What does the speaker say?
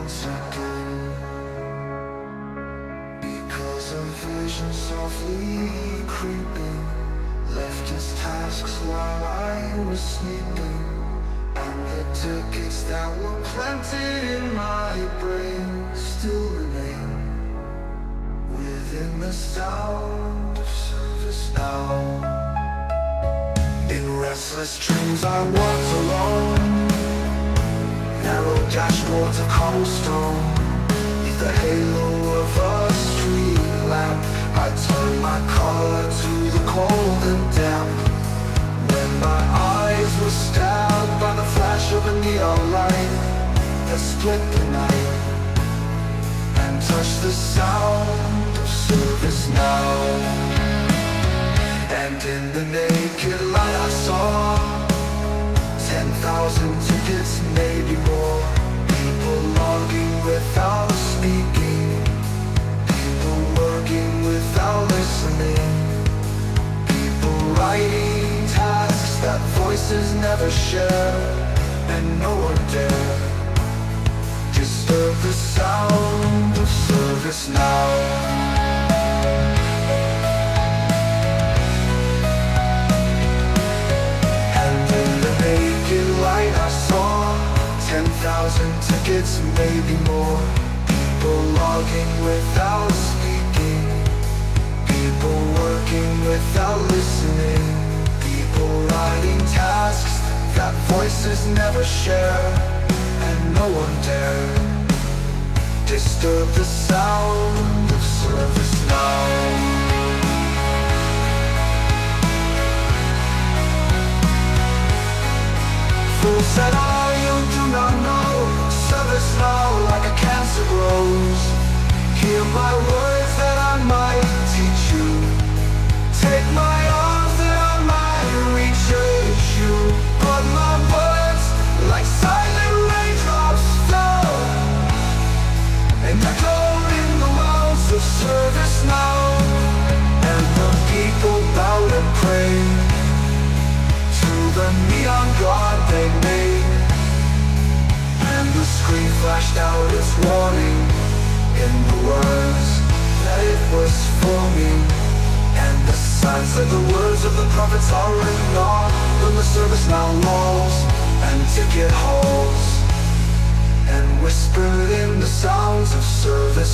once again, because a vision softly creeping left his tasks while I was sleeping, and the tickets that were planted in my brain still remain within the sound of service now. In restless dreams I walked alone, narrow dashboards of cobblestone, neath the halo of a street lamp, I turned my collar to the cold and damp. When my eyes were stabbed by the flash of a neon light that split the night and touched the sound of service now. And in the naked light I saw 10,000 tickets, maybe more. People logging without speaking, people working without listening, people writing tasks that voices never share, and no one dare disturb the sound of service now. I saw 10,000 tickets, maybe more. People logging without speaking, people working without listening, people writing tasks that voices never share, and no one dare disturb the sound of service now. Fools said, oh, you do not know service now like a cancer grows. Hear my words that I might teach you, take my arms that I might reach you, but my words like silent raindrops flow and echo in the wells of service now. And the people bowed and prayed to the neon god they made, and the screen flashed out its warning in the words that it was forming. And the signs like the words of the prophets are written on the service now walls and ticket halls, and whispered in the sounds of service